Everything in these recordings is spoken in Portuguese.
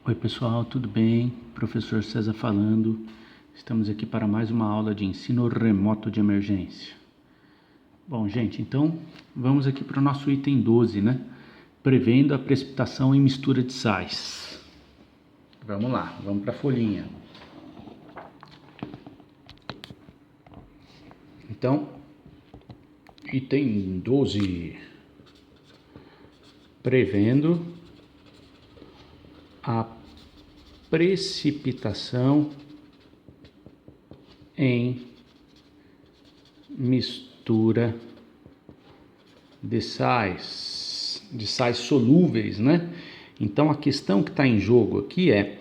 Oi pessoal, tudo bem? Professor César falando. Estamos aqui para mais uma aula de ensino remoto de emergência. Bom, gente, então vamos aqui para o nosso item 12, né? Prevendo a precipitação em mistura de sais. Vamos lá, vamos para a folhinha. Então, item 12. Prevendo a precipitação em mistura de sais solúveis, né? Então a questão que está em jogo aqui é,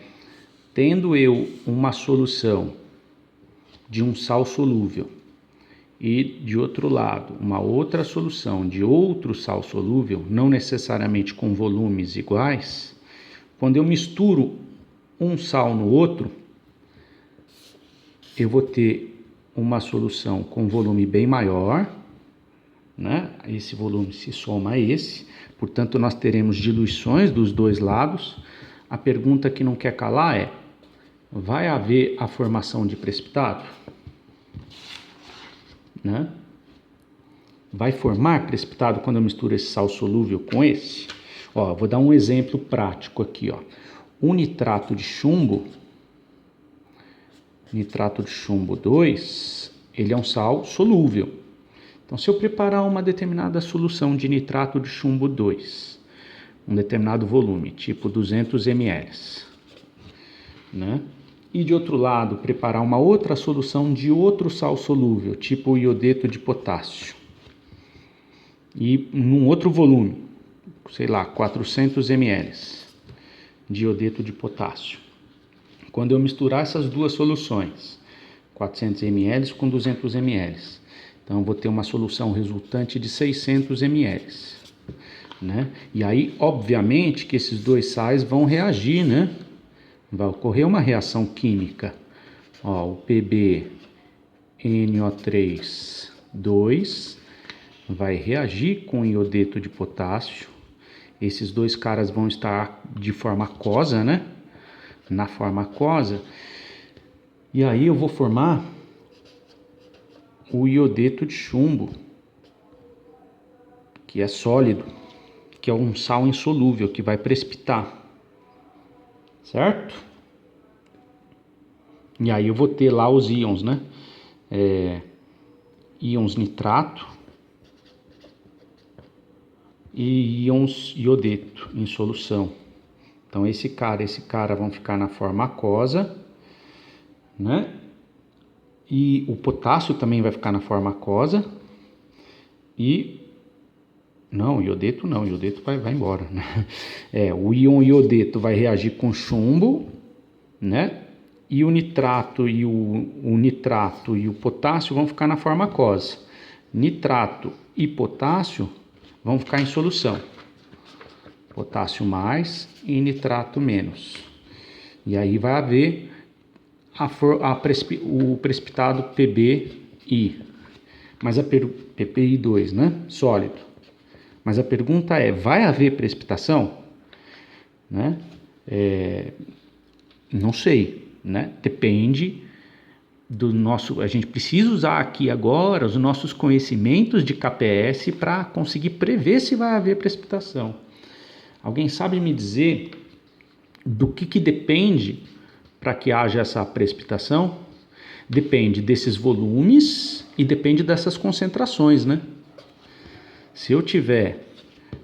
tendo eu uma solução de um sal solúvel e de outro lado uma outra solução de outro sal solúvel, não necessariamente com volumes iguais, quando eu misturo um sal no outro, eu vou ter uma solução com volume bem maior, né? Esse volume se soma a esse, portanto nós teremos diluições dos dois lados. A pergunta que não quer calar é: vai haver a formação de precipitado? Né? Vai formar precipitado quando eu misturo esse sal solúvel com esse? Ó, vou dar um exemplo prático aqui, ó. O nitrato de chumbo 2, ele é um sal solúvel. Então, se eu preparar uma determinada solução de nitrato de chumbo 2, um determinado volume, tipo 200 ml, né? E de outro lado, preparar uma outra solução de outro sal solúvel, tipo iodeto de potássio, e num outro volume, sei lá, 400 ml de iodeto de potássio. Quando eu misturar essas duas soluções, 400 ml com 200 ml, então eu vou ter uma solução resultante de 600 ml, né? E aí, obviamente, que esses dois sais vão reagir, né? Vai ocorrer uma reação química. Ó, o PbNO3 vai reagir com o iodeto de potássio. Esses dois caras vão estar de forma aquosa, né? Na forma aquosa. E aí eu vou formar o iodeto de chumbo, que é sólido, que é um sal insolúvel que vai precipitar, certo? E aí eu vou ter lá os íons, né? Íons nitrato e íons iodeto em solução. Então esse cara vão ficar na forma aquosa, né? E o potássio também vai ficar na forma aquosa. Iodeto vai embora, né? O íon iodeto vai reagir com chumbo, né? E o nitrato e o nitrato e o potássio vão ficar na forma aquosa. Nitrato e potássio vão ficar em solução. Potássio mais e nitrato menos. E aí vai haver o precipitado PBI. Mas PPI 2, né? Sólido. Mas a pergunta é: vai haver precipitação? Né? Não sei, né? Depende do nosso... A gente precisa usar aqui agora os nossos conhecimentos de KPS para conseguir prever se vai haver precipitação. Alguém sabe me dizer do que depende para que haja essa precipitação? Depende desses volumes e depende dessas concentrações, né? Se eu tiver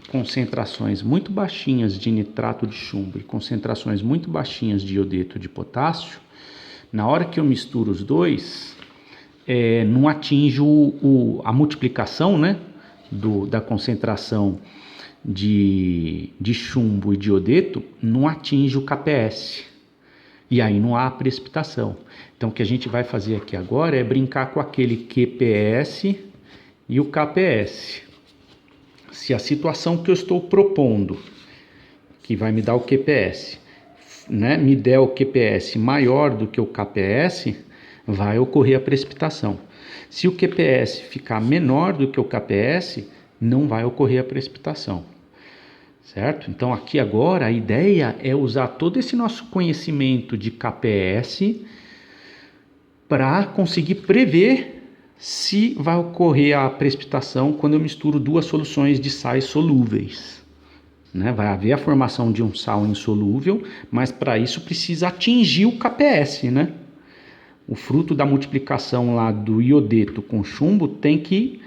concentrações muito baixinhas de nitrato de chumbo e concentrações muito baixinhas de iodeto de potássio, na hora que eu misturo os dois, não atinge a multiplicação, né, da concentração de chumbo e de iodeto, não atinge o KPS. E aí não há precipitação. Então o que a gente vai fazer aqui agora é brincar com aquele QPS e o KPS. Se a situação que eu estou propondo, que vai me dar o QPS, né, me der o QPS maior do que o KPS, vai ocorrer a precipitação. Se o QPS ficar menor do que o KPS, não vai ocorrer a precipitação. certo? Então aqui agora a ideia é usar todo esse nosso conhecimento de KPS para conseguir prever se vai ocorrer a precipitação quando eu misturo duas soluções de sais solúveis. Né? Vai haver a formação de um sal insolúvel, mas para isso precisa atingir o KPS, né? O fruto da multiplicação lá do iodeto com chumbo tem que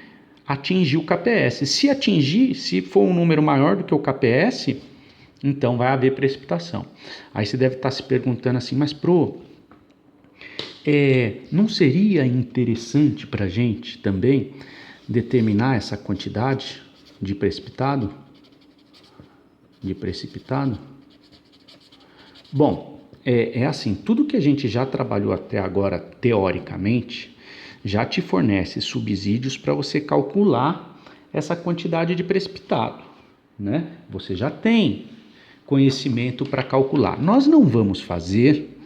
atingir o KPS. Se atingir, se for um número maior do que o KPS, então vai haver precipitação. Aí você deve estar se perguntando assim, mas não seria interessante para a gente também determinar essa quantidade de precipitado? Bom, é assim, tudo que a gente já trabalhou até agora, teoricamente, já te fornece subsídios para você calcular essa quantidade de precipitado, né? Você já tem conhecimento para calcular. Nós não vamos fazer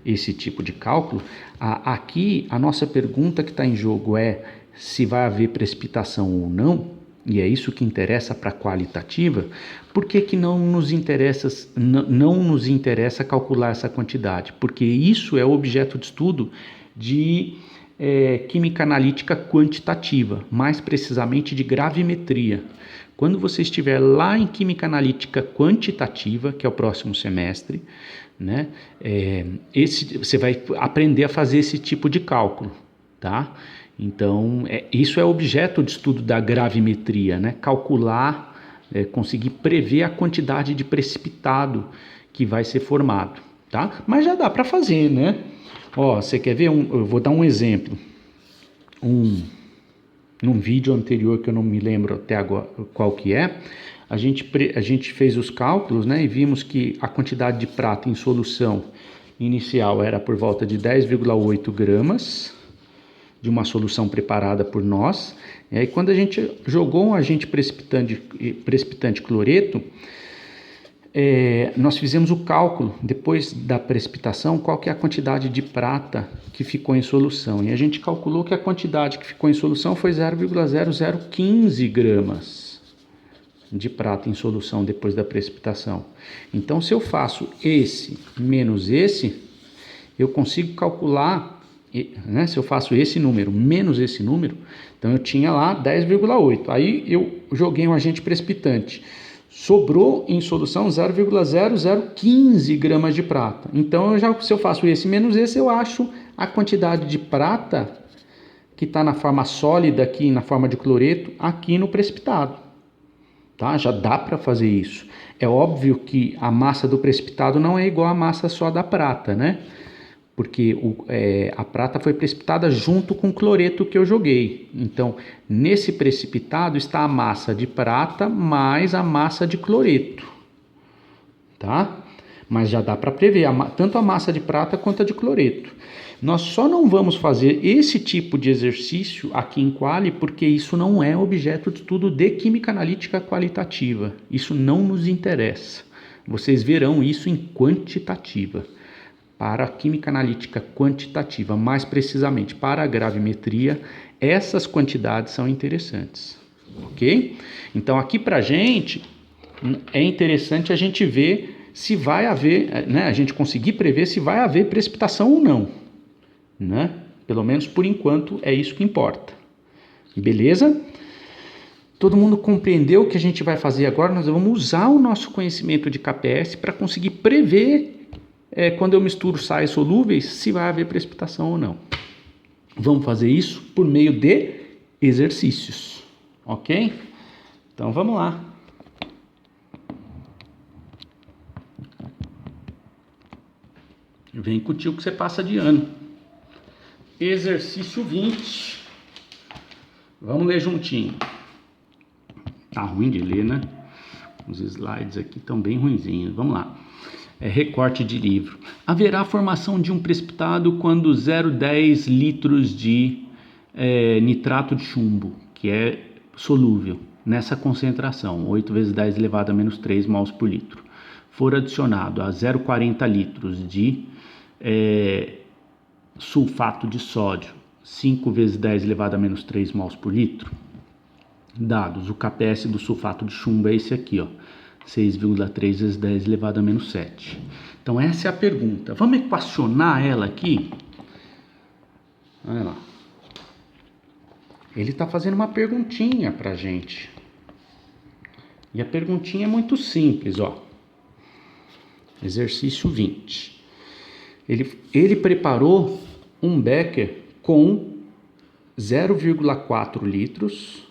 esse tipo de cálculo. Aqui, a nossa pergunta que está em jogo é se vai haver precipitação ou não, e é isso que interessa para a qualitativa. Por que não nos interessa calcular essa quantidade? Porque isso é objeto de estudo de química analítica quantitativa, mais precisamente de gravimetria. Quando você estiver lá em química analítica quantitativa, que é o próximo semestre, né, você vai aprender a fazer esse tipo de cálculo, tá? Então, isso é objeto de estudo da gravimetria, né? Calcular, conseguir prever a quantidade de precipitado que vai ser formado, tá? Mas já dá para fazer, né? Ó, você quer ver? Eu vou dar um exemplo. Num vídeo anterior que eu não me lembro até agora qual que é, a gente fez os cálculos, né? E vimos que a quantidade de prata em solução inicial era por volta de 10,8 gramas de uma solução preparada por nós. E aí quando a gente jogou um agente precipitante cloreto, nós fizemos o cálculo, depois da precipitação, qual que é a quantidade de prata que ficou em solução. E a gente calculou que a quantidade que ficou em solução foi 0,0015 gramas de prata em solução depois da precipitação. Então, se eu faço esse menos esse, eu consigo calcular, né? Se eu faço esse número menos esse número, então eu tinha lá 10,8. Aí eu joguei um agente precipitante. Sobrou em solução 0,0015 gramas de prata. Então, se eu faço esse menos esse, eu acho a quantidade de prata que está na forma sólida aqui, na forma de cloreto, aqui no precipitado. Tá? Já dá para fazer isso. É óbvio que a massa do precipitado não é igual à massa só da prata, né? Porque a prata foi precipitada junto com o cloreto que eu joguei. Então, nesse precipitado está a massa de prata mais a massa de cloreto, tá? Mas já dá para prever tanto a massa de prata quanto a de cloreto. Nós só não vamos fazer esse tipo de exercício aqui em Quali porque isso não é objeto de estudo de química analítica qualitativa. Isso não nos interessa. Vocês verão isso em quantitativa. Para a química analítica quantitativa, mais precisamente para a gravimetria, essas quantidades são interessantes, ok? Então aqui para a gente é interessante a gente ver se vai haver, né, a gente conseguir prever se vai haver precipitação ou não, né? Pelo menos por enquanto é isso que importa, beleza? Todo mundo compreendeu o que a gente vai fazer agora? Nós vamos usar o nosso conhecimento de KPS para conseguir prever quando eu misturo sais solúveis, se vai haver precipitação ou não. Vamos fazer isso por meio de exercícios, ok? Então vamos lá. Vem com o tio que você passa de ano. Exercício 20. Vamos ler juntinho. Tá ruim de ler, né? Os slides aqui estão bem ruinzinhos. Vamos lá. Recorte de livro. Haverá formação de um precipitado quando 0,10 litros de nitrato de chumbo, que é solúvel, nessa concentração, 8 vezes 10 elevado a menos 3 mols por litro, for adicionado a 0,40 litros de sulfato de sódio, 5 vezes 10 elevado a menos 3 mols por litro, dados, o KPS do sulfato de chumbo é esse aqui, ó, 6,3 vezes 10 elevado a menos 7. Então essa é a pergunta. Vamos equacionar ela aqui? Olha lá. Ele está fazendo uma perguntinha para a gente. E a perguntinha é muito simples, ó. Exercício 20. Ele preparou um becker com 0,4 litros,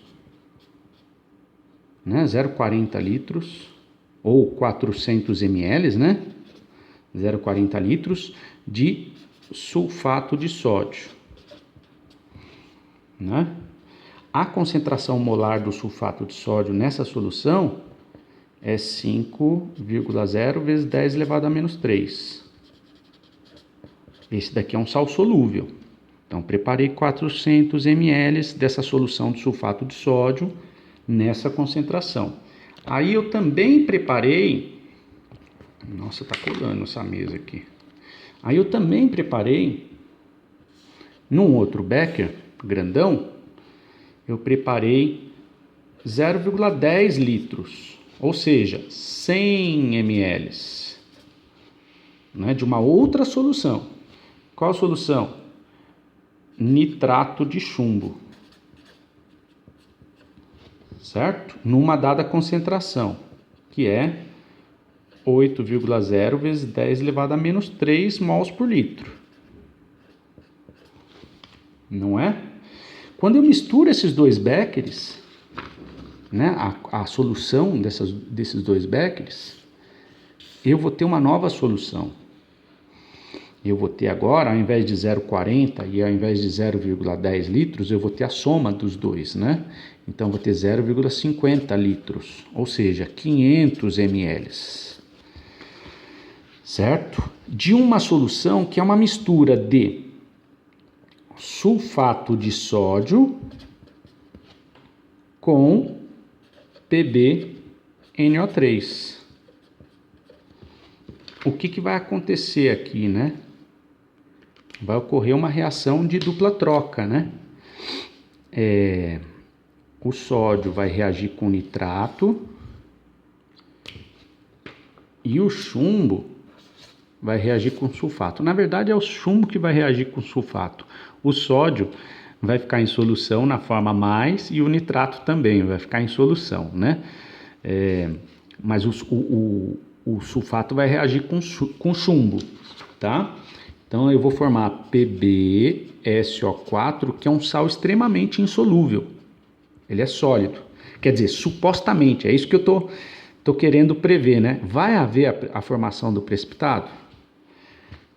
né? 0,40 litros, ou 400 ml, né? 0,40 litros de sulfato de sódio, né? A concentração molar do sulfato de sódio nessa solução é 5,0 vezes 10 elevado a menos 3. Esse daqui é um sal solúvel. Então, preparei 400 ml dessa solução de sulfato de sódio nessa concentração. Aí eu também preparei... Nossa, tá colando essa mesa aqui. Aí eu também preparei, num outro becker grandão, eu preparei 0,10 litros, ou seja, 100 ml, né, de uma outra solução. Qual solução? Nitrato de chumbo, certo? Numa dada concentração, que é 8,0 vezes 10 elevado a menos 3 mols por litro. Não é? Quando eu misturo esses dois beckers, né, a solução desses dois beckers, eu vou ter uma nova solução. Eu vou ter agora, ao invés de 0,40 e ao invés de 0,10 litros, eu vou ter a soma dos dois, né? Então, eu vou ter 0,50 litros, ou seja, 500 ml. Certo? De uma solução que é uma mistura de sulfato de sódio com PbNO3. O que vai acontecer aqui, né? Vai ocorrer uma reação de dupla troca, né? O sódio vai reagir com nitrato e o chumbo vai reagir com sulfato. Na verdade, é o chumbo que vai reagir com sulfato. O sódio vai ficar em solução na forma mais e o nitrato também vai ficar em solução, né? Mas o sulfato vai reagir com chumbo, tá? Então, eu vou formar PbSO4, que é um sal extremamente insolúvel. Ele é sólido. Quer dizer, supostamente, é isso que eu tô querendo prever, né? Vai haver a formação do precipitado,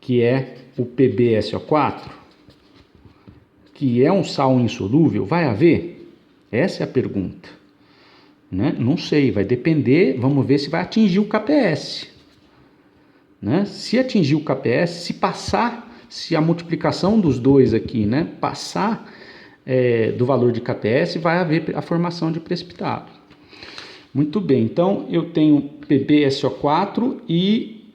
que é o PbSO4, que é um sal insolúvel. Vai haver? Essa é a pergunta, né? Não sei, vai depender, vamos ver se vai atingir o KPS, né? Se atingir o KPS, se a multiplicação dos dois aqui, né, passar do valor de KPS, vai haver a formação de precipitado. Muito bem, então eu tenho PbSO4 e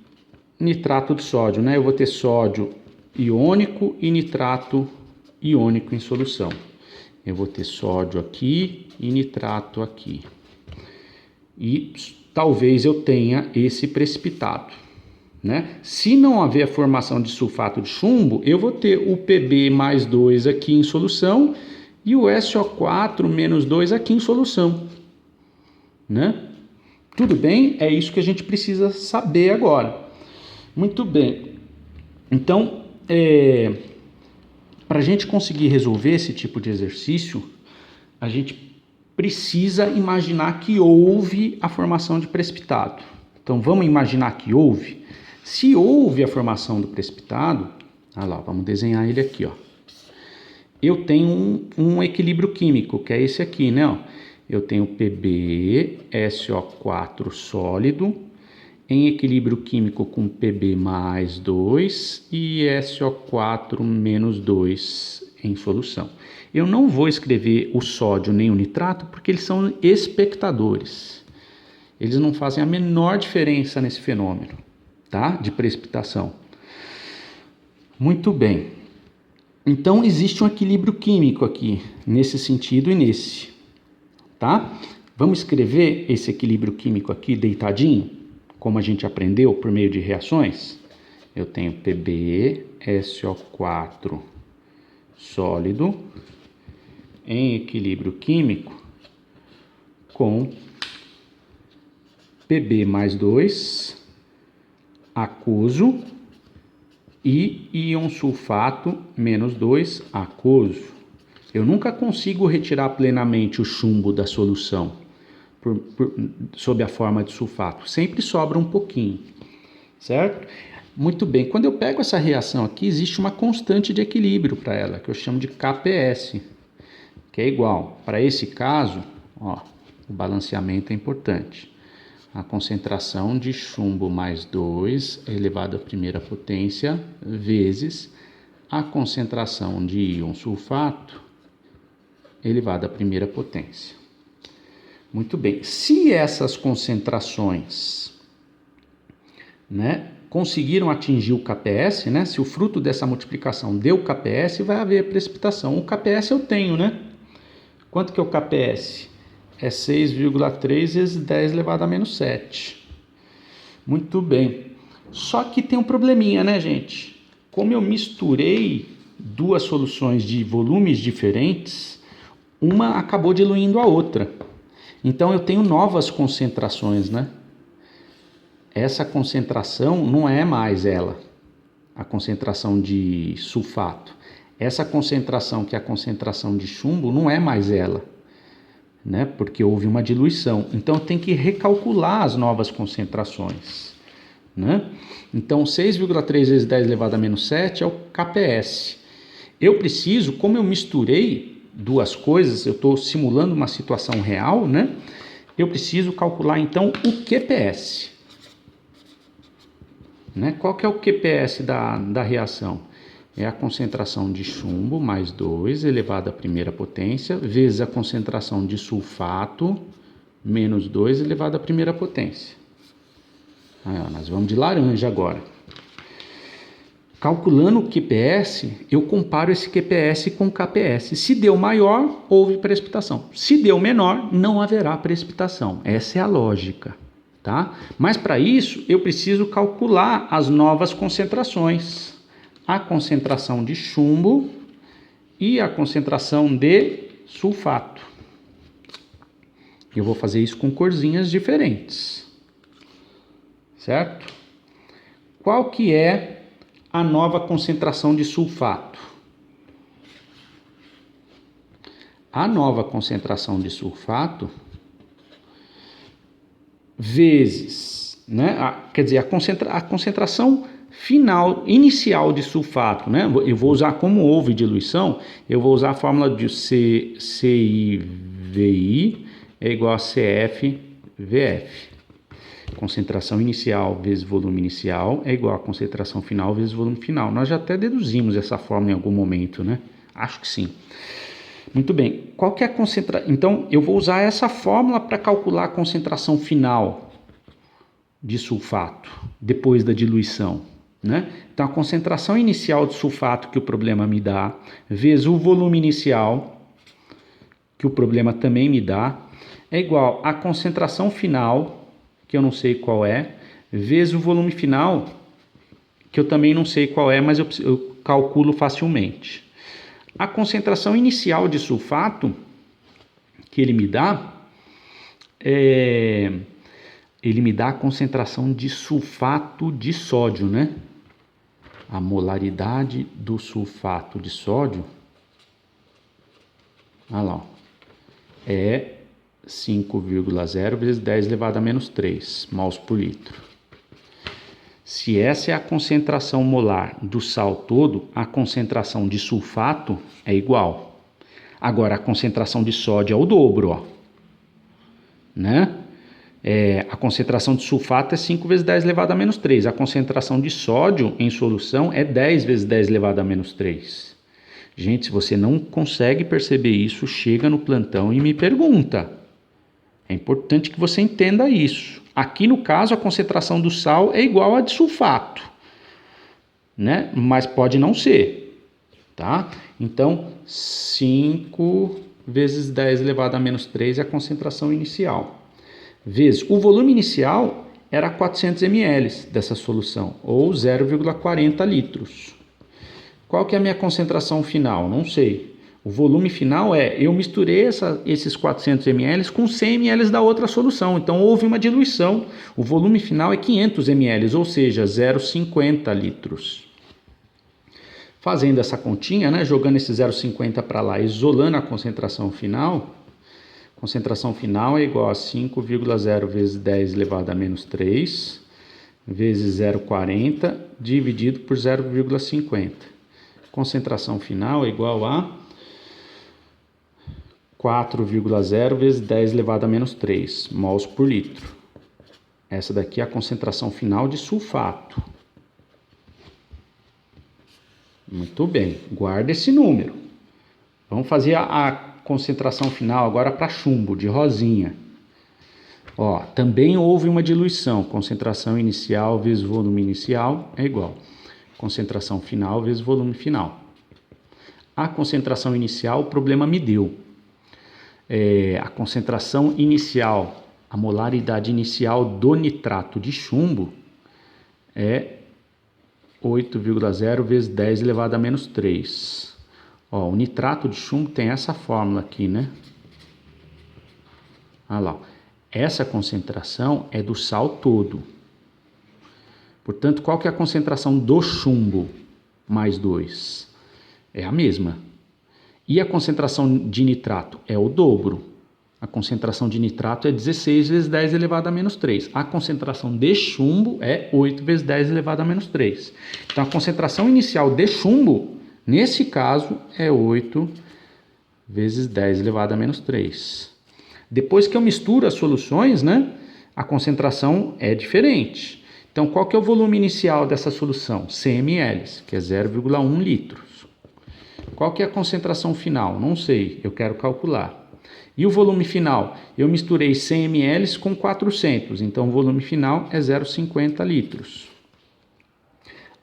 nitrato de sódio, né? Eu vou ter sódio iônico e nitrato iônico em solução. Eu vou ter sódio aqui e nitrato aqui. E talvez eu tenha esse precipitado, né? Se não haver a formação de sulfato de chumbo, eu vou ter o Pb mais 2 aqui em solução e o SO4 menos 2 aqui em solução, né? Tudo bem? É isso que a gente precisa saber agora. Muito bem. Então, para a gente conseguir resolver esse tipo de exercício, a gente precisa imaginar que houve a formação de precipitado. Então, vamos imaginar que houve. Se houve a formação do precipitado, olha lá, vamos desenhar ele aqui, ó. Eu tenho um equilíbrio químico, que é esse aqui, né? Ó. Eu tenho PbSO4 sólido em equilíbrio químico com Pb mais 2 e SO4 menos 2 em solução. Eu não vou escrever o sódio nem o nitrato porque eles são espectadores. Eles não fazem a menor diferença nesse fenômeno, tá? De precipitação. Muito bem. Então, existe um equilíbrio químico aqui, nesse sentido e nesse, tá? Vamos escrever esse equilíbrio químico aqui deitadinho, como a gente aprendeu por meio de reações? Eu tenho PbSO4 sólido em equilíbrio químico com Pb mais 2 aquoso e íon sulfato menos 2 aquoso. Eu nunca consigo retirar plenamente o chumbo da solução sob a forma de sulfato. Sempre sobra um pouquinho, certo? Muito bem, quando eu pego essa reação aqui, existe uma constante de equilíbrio para ela, que eu chamo de KPS, que é igual, para esse caso, ó, o balanceamento é importante. A concentração de chumbo mais 2 elevado à primeira potência vezes a concentração de íon sulfato elevado à primeira potência. Muito bem, se essas concentrações, né, conseguiram atingir o KPS, né, se o fruto dessa multiplicação deu KPS, vai haver precipitação. O KPS eu tenho, né? Quanto que é o KPS? É 6,3 vezes 10 elevado a menos 7. Muito bem. Só que tem um probleminha, né, gente? Como eu misturei duas soluções de volumes diferentes, uma acabou diluindo a outra. Então eu tenho novas concentrações, né? Essa concentração não é mais ela, a concentração de sulfato. Essa concentração, que é a concentração de chumbo, não é mais ela, né? Porque houve uma diluição. Então tem que recalcular as novas concentrações, né? Então 6,3 vezes 10 elevado a menos 7 é o KPS. Eu preciso, como eu misturei duas coisas, eu estou simulando uma situação real, né? Eu preciso calcular então o QPS. Né? Qual que é o QPS da reação? É a concentração de chumbo mais 2 elevado à primeira potência vezes a concentração de sulfato menos 2 elevado à primeira potência. Aí, ó, nós vamos de laranja agora. Calculando o QPS, eu comparo esse QPS com o KPS. Se deu maior, houve precipitação. Se deu menor, não haverá precipitação. Essa é a lógica. Tá? Mas para isso eu preciso calcular as novas concentrações, a concentração de chumbo e a concentração de sulfato. Eu vou fazer isso com corzinhas diferentes, certo? Qual que é a nova concentração de sulfato? A nova concentração de sulfato vezes, né? Quer dizer, a concentração final, inicial de sulfato, né? Eu vou usar, como houve diluição, eu vou usar a fórmula de CIVI é igual a CFVF. Concentração inicial vezes volume inicial é igual a concentração final vezes volume final. Nós já até deduzimos essa fórmula em algum momento, né? Acho que sim. Muito bem, qual que é a concentração? Então, eu vou usar essa fórmula para calcular a concentração final de sulfato, depois da diluição, né? Então, a concentração inicial de sulfato que o problema me dá, vezes o volume inicial, que o problema também me dá, é igual a concentração final, que eu não sei qual é, vezes o volume final, que eu também não sei qual é, mas eu calculo facilmente. A concentração inicial de sulfato que ele me dá a concentração de sulfato de sódio, né? A molaridade do sulfato de sódio, olha lá, é 5,0 vezes 10 elevado a menos 3 mols por litro. Se essa é a concentração molar do sal todo, a concentração de sulfato é igual. Agora, a concentração de sódio é o dobro, ó. Né? A concentração de sulfato é 5 vezes 10 elevado a menos 3. A concentração de sódio em solução é 10 vezes 10 elevado a menos 3. Gente, se você não consegue perceber isso, chega no plantão e me pergunta. É importante que você entenda isso. Aqui no caso a concentração do sal é igual a de sulfato, né? Mas pode não ser, tá? Então 5 vezes 10 elevado a menos 3 é a concentração inicial. Vezes o volume inicial era 400 ml dessa solução, ou 0,40 litros. Qual que é a minha concentração final? Não sei. O volume final eu misturei esses 400 ml com 100 ml da outra solução, então houve uma diluição. O volume final é 500 ml, ou seja, 0,50 litros. Fazendo essa continha, né, jogando esse 0,50 para lá, isolando a concentração final é igual a 5,0 vezes 10 elevado a menos 3, vezes 0,40, dividido por 0,50. Concentração final é igual a 4,0 vezes 10 elevado a menos 3 mols por litro. Essa daqui é a concentração final de sulfato. Muito bem, guarda esse número. Vamos fazer a concentração final agora para chumbo, de rosinha. Ó, também houve uma diluição. Concentração inicial vezes volume inicial é igual. Concentração final vezes volume final. A concentração inicial, o problema me deu. A concentração inicial, a molaridade inicial do nitrato de chumbo é 8,0 vezes 10 elevado a menos 3. Ó, o nitrato de chumbo tem essa fórmula aqui, né? Olha lá. Essa concentração é do sal todo. Portanto, qual que é a concentração do chumbo mais 2? É a mesma. E a concentração de nitrato é o dobro. A concentração de nitrato é 16 vezes 10 elevado a menos 3. A concentração de chumbo é 8 vezes 10 elevado a menos 3. Então, a concentração inicial de chumbo, nesse caso, é 8 vezes 10 elevado a menos 3. Depois que eu misturo as soluções, né, a concentração é diferente. Então, qual que é o volume inicial dessa solução? 100 ml, que é 0,1 litros. Qual que é a concentração final? Não sei, eu quero calcular. E o volume final? Eu misturei 100 ml com 400, então o volume final é 0,50 litros.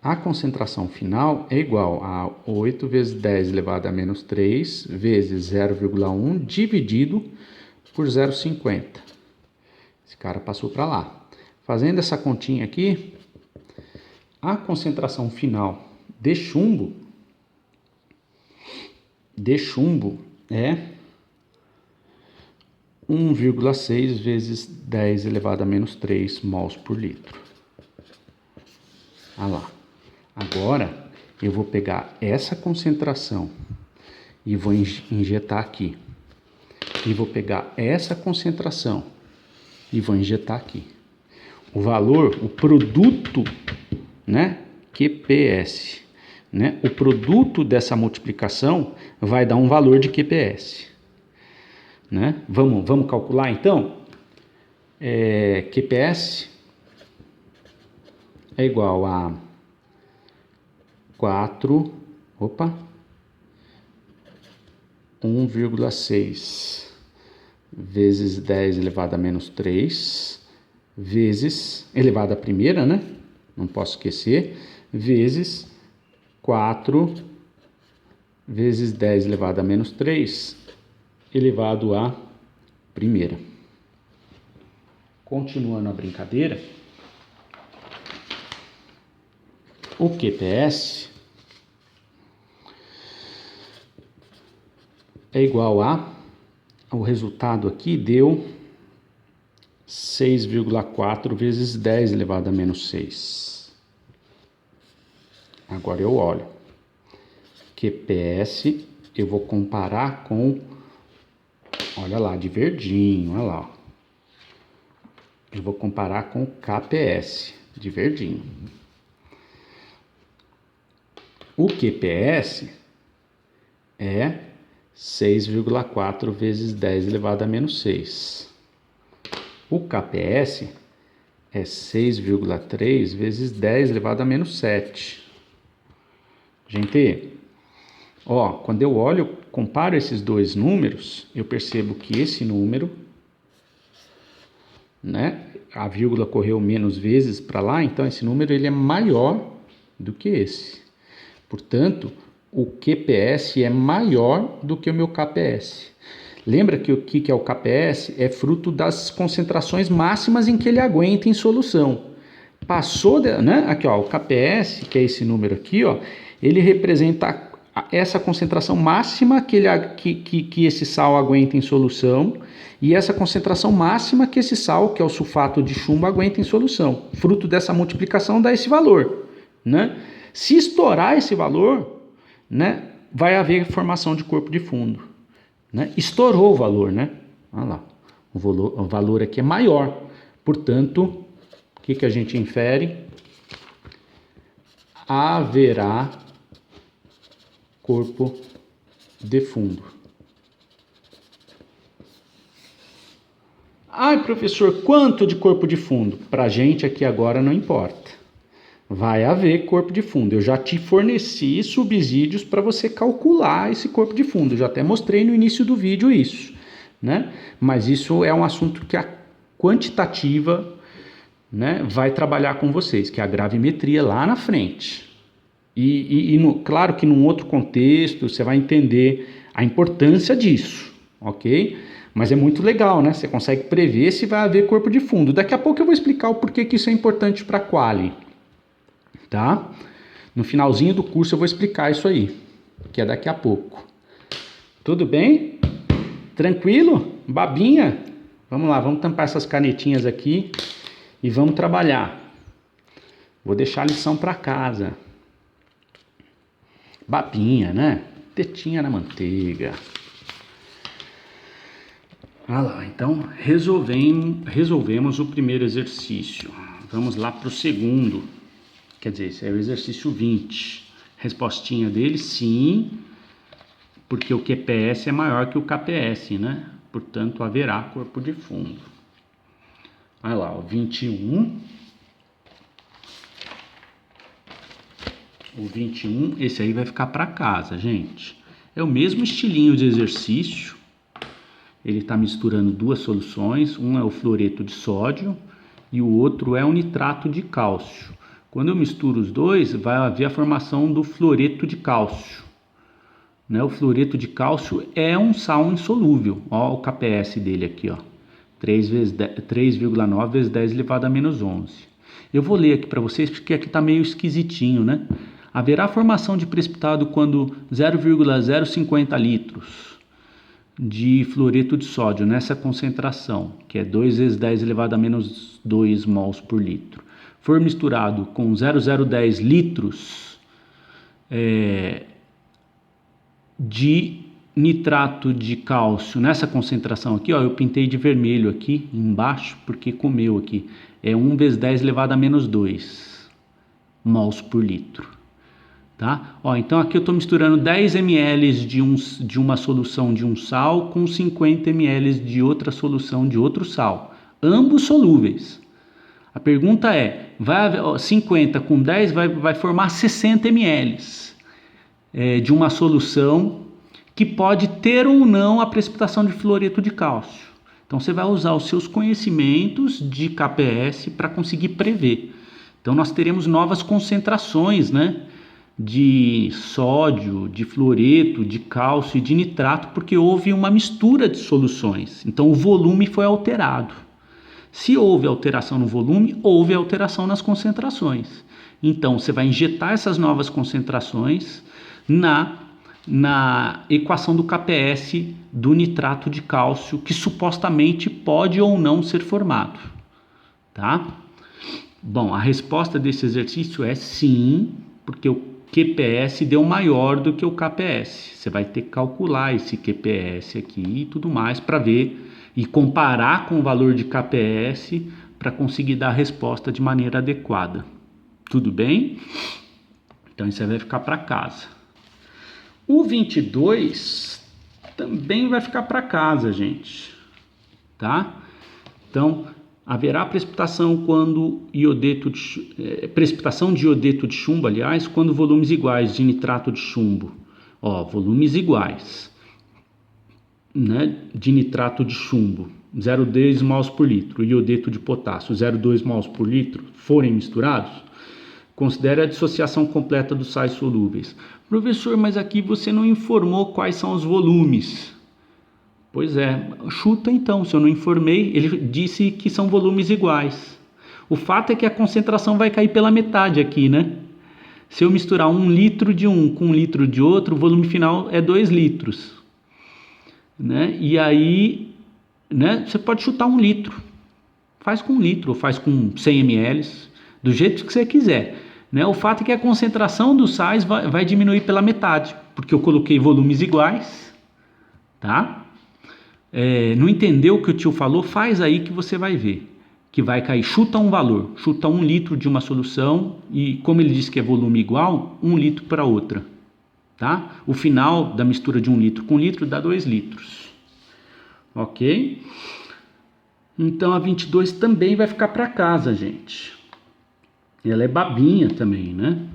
A concentração final é igual a 8 vezes 10 elevado a menos 3 vezes 0,1 dividido por 0,50. Esse cara passou para lá. Fazendo essa continha aqui, a concentração final de chumbo é 1,6 vezes 10 elevado a menos 3 mols por litro. Olha lá. Agora, eu vou pegar essa concentração e vou injetar aqui. E vou pegar essa concentração e vou injetar aqui. O valor, o produto, né, QPS, né, o produto dessa multiplicação vai dar um valor de QPS. Né? Vamos calcular então? QPS é igual a 1,6 vezes 10 elevado a menos 3 vezes, elevado à primeira, né? Não posso esquecer, vezes 4 vezes 10 elevado a menos 3 elevado à primeira. Continuando a brincadeira, o QPS é igual a, o resultado aqui deu 6,4 vezes 10 elevado a menos 6. Agora eu olho. QPS, eu vou comparar com, olha lá, de verdinho, olha lá. Ó. Eu vou comparar com KPS, de verdinho. O QPS é 6,4 vezes 10 elevado a menos 6. O KPS é 6,3 vezes 10 elevado a menos 7. Gente, ó, quando eu olho, comparo esses dois números, eu percebo que esse número, né, a vírgula correu menos vezes para lá, então esse número ele é maior do que esse. Portanto, o QPS é maior do que o meu KPS. Lembra que o que é o KPS? É fruto das concentrações máximas em que ele aguenta em solução. Passou, né? Aqui, ó, o KPS, que é esse número aqui, ó, ele representa essa concentração máxima que esse sal aguenta em solução e essa concentração máxima que esse sal, que é o sulfato de chumbo, aguenta em solução. Fruto dessa multiplicação dá esse valor, né? Se estourar esse valor, né, vai haver formação de corpo de fundo, né? Estourou o valor, né? Olha lá, o valor aqui é maior. Portanto, o que a gente infere? Haverá corpo de fundo. Ai, professor, quanto de corpo de fundo? Para a gente aqui agora não importa. Vai haver corpo de fundo. Eu já te forneci subsídios para você calcular esse corpo de fundo. Eu já até mostrei no início do vídeo isso, né? Mas isso é um assunto que a quantitativa, né, vai trabalhar com vocês, que é a gravimetria lá na frente. Claro que num outro contexto você vai entender a importância disso, ok? Mas é muito legal, né? Você consegue prever se vai haver corpo de fundo. Daqui a pouco eu vou explicar o porquê que isso é importante para a quali, tá? No finalzinho do curso eu vou explicar isso aí, que é daqui a pouco. Tudo bem? Tranquilo? Babinha? Vamos lá, vamos tampar essas canetinhas aqui e vamos trabalhar. Vou deixar a lição para casa. Babinha, né? Tetinha na manteiga. Ah lá, então resolvemos o primeiro exercício. Vamos lá para o segundo. Quer dizer, esse é o exercício 20. Respostinha dele, sim, porque o QPS é maior que o KPS, né? Portanto, haverá corpo de fundo. Olha lá, o 21. O 21, esse aí vai ficar para casa, gente. É o mesmo estilinho de exercício. Ele está misturando duas soluções. Um é o fluoreto de sódio e o outro é o nitrato de cálcio. Quando eu misturo os dois, vai haver a formação do fluoreto de cálcio, né? O fluoreto de cálcio é um sal insolúvel. Ó, o KPS dele aqui, ó. 3,9 vezes 10 elevado a menos 11. Eu vou ler aqui para vocês porque aqui está meio esquisitinho, né? Haverá formação de precipitado quando 0,050 litros de fluoreto de sódio nessa concentração, que é 2 vezes 10 elevado a menos 2 mols por litro, for misturado com 0,010 litros de nitrato de cálcio nessa concentração aqui, ó, eu pintei de vermelho aqui embaixo porque comeu aqui, é 1 vezes 10 elevado a menos 2 mols por litro. Tá? Ó, então aqui eu estou misturando 10 ml de uma solução de um sal com 50 ml de outra solução de outro sal, ambos solúveis. A pergunta é, 50 com 10 vai formar 60 ml de uma solução que pode ter ou não a precipitação de fluoreto de cálcio. Então você vai usar os seus conhecimentos de KPS para conseguir prever. Então nós teremos novas concentrações, né, de sódio, de fluoreto, de cálcio e de nitrato, porque houve uma mistura de soluções. Então o volume foi alterado. Se houve alteração no volume, houve alteração nas concentrações. Então você vai injetar essas novas concentrações na equação do KPS do nitrato de cálcio, que supostamente pode ou não ser formado, tá? Bom, a resposta desse exercício é sim, porque o QPS deu maior do que o KPS. Você vai ter que calcular esse QPS aqui e tudo mais para ver e comparar com o valor de KPS para conseguir dar a resposta de maneira adequada. Tudo bem? Então isso aí vai ficar para casa. O 22 também vai ficar para casa, gente. Tá? Então, haverá precipitação precipitação de iodeto de chumbo, aliás, quando volumes iguais de nitrato de chumbo, ó, volumes iguais, né, de nitrato de chumbo, 0,2 mols por litro, e iodeto de potássio, 0,2 mols por litro, forem misturados, Considere a dissociação completa dos sais solúveis. Professor, mas aqui você não informou quais são os volumes. Pois é, chuta então, se eu não informei, ele disse que são volumes iguais. O fato é que a concentração vai cair pela metade aqui, né? Se eu misturar 1 litro de um com 1 litro de outro, o volume final é 2 litros. Né? E aí, né, você pode chutar 1 litro. Faz com 1 litro ou faz com 100 ml, do jeito que você quiser. Né? O fato é que a concentração dos sais vai diminuir pela metade, porque eu coloquei volumes iguais, tá? Não entendeu o que o tio falou? Faz aí que você vai ver. Que vai cair, chuta um valor, chuta 1 litro de uma solução e como ele disse que é volume igual, 1 litro para outra, tá? O final da mistura de 1 litro com 1 litro dá 2 litros, ok? Então a 22 também vai ficar para casa, gente. Ela é babinha também, né?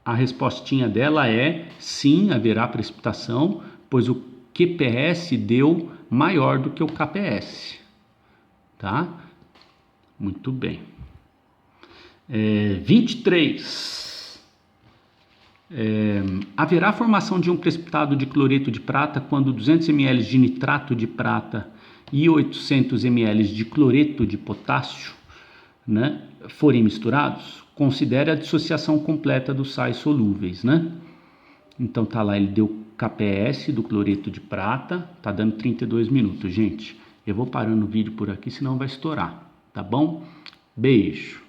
A respostinha dela é sim, haverá precipitação, pois o QPS deu maior do que o KPS, tá? Muito bem. 23. Haverá formação de um precipitado de cloreto de prata quando 200 ml de nitrato de prata e 800 ml de cloreto de potássio, né, forem misturados? Considere a dissociação completa dos sais solúveis, né? Então tá lá, ele deu KPS do cloreto de prata, tá dando 32 minutos, gente. Eu vou parando o vídeo por aqui, senão vai estourar. Tá bom? Beijo!